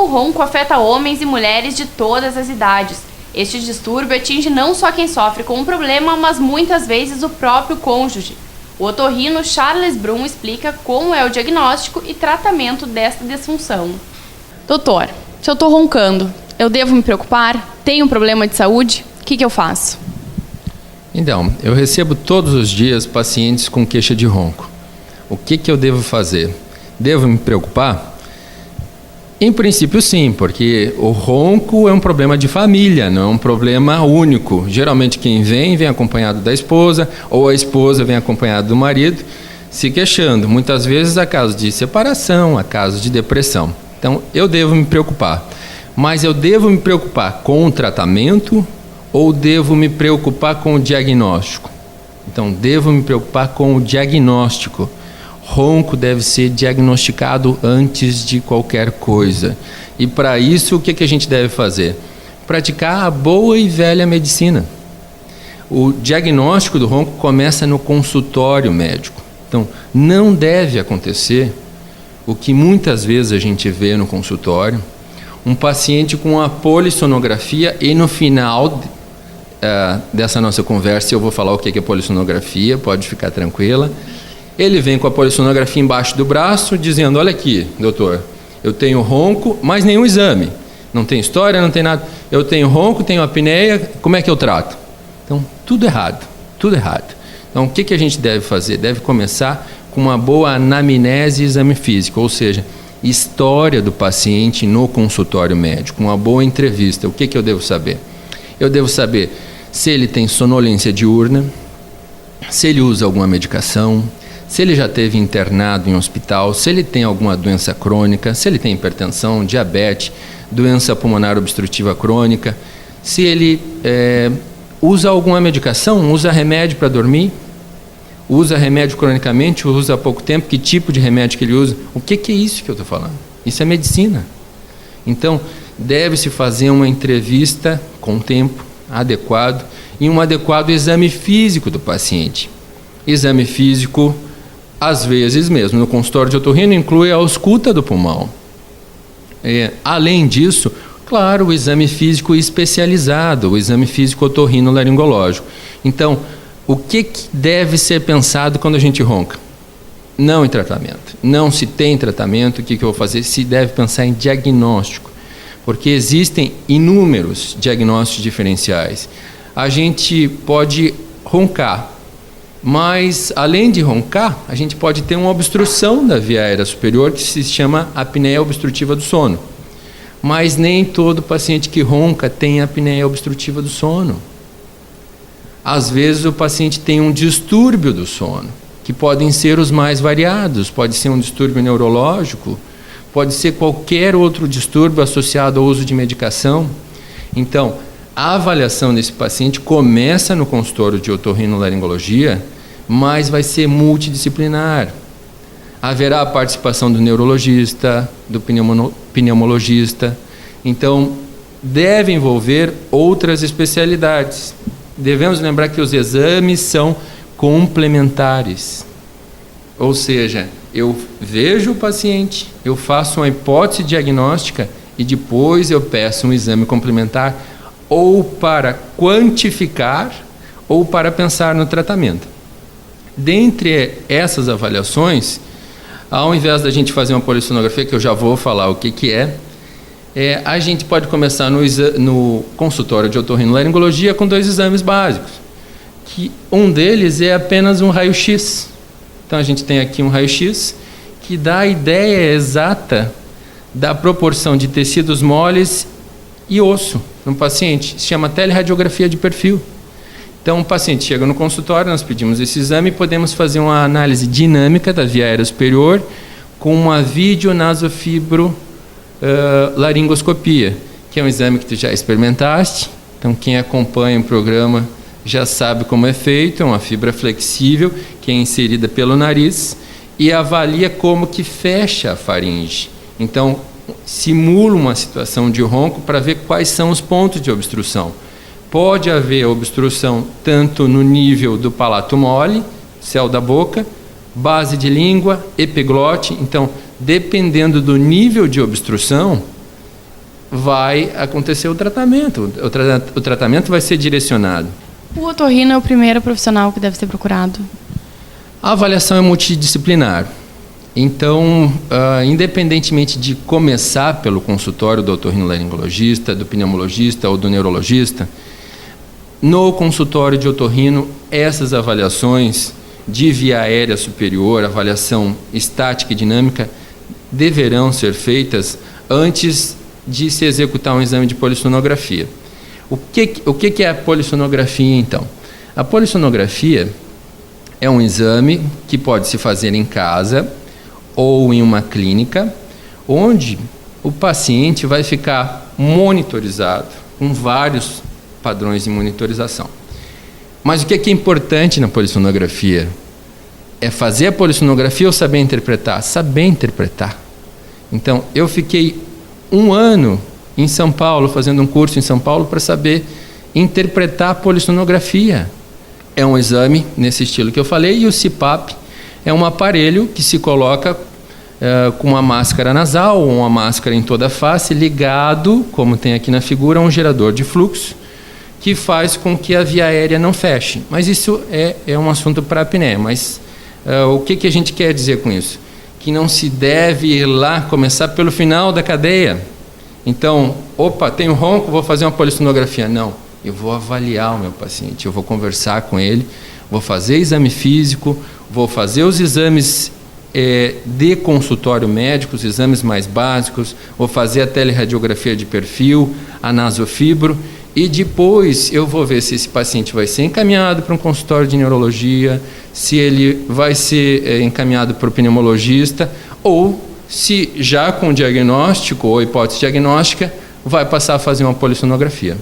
O ronco afeta homens e mulheres de todas as idades. Este distúrbio atinge não só quem sofre com o problema, mas muitas vezes o próprio cônjuge. O otorrino Charles Brum explica como é o diagnóstico e tratamento desta disfunção. Doutor, se eu estou roncando, eu devo me preocupar? Tenho um problema de saúde? O que eu faço? Então, eu recebo todos os dias pacientes com queixa de ronco. O que eu devo fazer? Devo me preocupar? Em princípio, sim, porque o ronco é um problema de família, não é um problema único. Geralmente quem vem acompanhado da esposa, ou a esposa vem acompanhada do marido, se queixando. Muitas vezes há casos de separação, há casos de depressão. Então, eu devo me preocupar. Mas eu devo me preocupar com o tratamento ou devo me preocupar com o diagnóstico? Então, devo me preocupar com o diagnóstico. Ronco deve ser diagnosticado antes de qualquer coisa. E para isso, o que a gente deve fazer? Praticar a boa e velha medicina. O diagnóstico do ronco começa no consultório médico. Então, não deve acontecer o que muitas vezes a gente vê no consultório, um paciente com a polissonografia e no final dessa nossa conversa eu vou falar o que é polissonografia, pode ficar tranquila. Ele vem com a polissonografia embaixo do braço, dizendo, olha aqui, doutor, eu tenho ronco, mas nenhum exame. Não tem história, não tem nada. Eu tenho ronco, tenho apneia, como é que eu trato? Então, tudo errado, tudo errado. Então, o que a gente deve fazer? Deve começar com uma boa anamnese e exame físico, ou seja, história do paciente no consultório médico, uma boa entrevista. O que eu devo saber? Eu devo saber se ele tem sonolência diurna, se ele usa alguma medicação, se ele já esteve internado em hospital, se ele tem alguma doença crônica, se ele tem hipertensão, diabetes, doença pulmonar obstrutiva crônica, se ele usa alguma medicação, usa remédio para dormir, usa remédio cronicamente, usa há pouco tempo, que tipo de remédio que ele usa. O que é isso que eu estou falando? Isso é medicina. Então, deve-se fazer uma entrevista com tempo adequado e um adequado exame físico do paciente. Exame físico, às vezes mesmo, no consultório de otorrino, inclui a ausculta do pulmão. Além disso, claro, o exame físico especializado, o exame físico otorrino-laringológico. Então, o que deve ser pensado quando a gente ronca? Não em tratamento. Não se tem tratamento, o que eu vou fazer? Se deve pensar em diagnóstico, porque existem inúmeros diagnósticos diferenciais. A gente pode roncar, mas além de roncar, a gente pode ter uma obstrução da via aérea superior que se chama apneia obstrutiva do sono. Mas nem todo paciente que ronca tem apneia obstrutiva do sono. Às vezes o paciente tem um distúrbio do sono, que podem ser os mais variados, pode ser um distúrbio neurológico, pode ser qualquer outro distúrbio associado ao uso de medicação. Então, a avaliação desse paciente começa no consultório de otorrinolaringologia, mas vai ser multidisciplinar. Haverá a participação do neurologista, do pneumologista. Então, deve envolver outras especialidades. Devemos lembrar que os exames são complementares. Ou seja, eu vejo o paciente, eu faço uma hipótese diagnóstica e depois eu peço um exame complementar ou para quantificar ou para pensar no tratamento. Dentre essas avaliações, ao invés da gente fazer uma polissonografia, que eu já vou falar o que é, a gente pode começar no consultório de otorrinolaringologia com 2 exames básicos, que um deles é apenas um raio-x. Então a gente tem aqui um raio-x que dá a ideia exata da proporção de tecidos moles e osso no paciente. Se chama teleradiografia de perfil. Então o paciente chega no consultório, nós pedimos esse exame e podemos fazer uma análise dinâmica da via aérea superior com uma videonasofibro laringoscopia, que é um exame que tu já experimentaste. Então quem acompanha o programa já sabe como é feito. É uma fibra flexível que é inserida pelo nariz e avalia como que fecha a faringe. Então simula uma situação de ronco para ver quais são os pontos de obstrução. Pode haver obstrução tanto no nível do palato mole, céu da boca, base de língua, epiglote. Então, dependendo do nível de obstrução, vai acontecer o tratamento. O tratamento vai ser direcionado. O otorrino é o primeiro profissional que deve ser procurado? A avaliação é multidisciplinar. Então, independentemente de começar pelo consultório do otorrinolaringologista, do pneumologista ou do neurologista, no consultório de otorrino, essas avaliações de via aérea superior, avaliação estática e dinâmica, deverão ser feitas antes de se executar um exame de polissonografia. O que é a polissonografia, então? A polissonografia é um exame que pode se fazer em casa ou em uma clínica, onde o paciente vai ficar monitorizado com vários padrões de monitorização. Mas o que é importante na polissonografia? É fazer a polissonografia ou saber interpretar? Saber interpretar. Então, eu fiquei 1 ano em São Paulo, fazendo um curso em São Paulo, para saber interpretar a polissonografia. É um exame nesse estilo que eu falei, e o CPAP é um aparelho que se coloca com uma máscara nasal ou uma máscara em toda a face, ligado, como tem aqui na figura, a um gerador de fluxo, que faz com que a via aérea não feche. Mas isso é um assunto para a apneia. Mas o que a gente quer dizer com isso? Que não se deve ir lá começar pelo final da cadeia. Então, tenho ronco, vou fazer uma polissonografia. Não, eu vou avaliar o meu paciente, eu vou conversar com ele, vou fazer exame físico, vou fazer os exames de consultório médico, os exames mais básicos, vou fazer a teleradiografia de perfil, a nasofibro, e depois eu vou ver se esse paciente vai ser encaminhado para um consultório de neurologia, se ele vai ser encaminhado para o pneumologista, ou se já com diagnóstico ou hipótese diagnóstica vai passar a fazer uma polissonografia.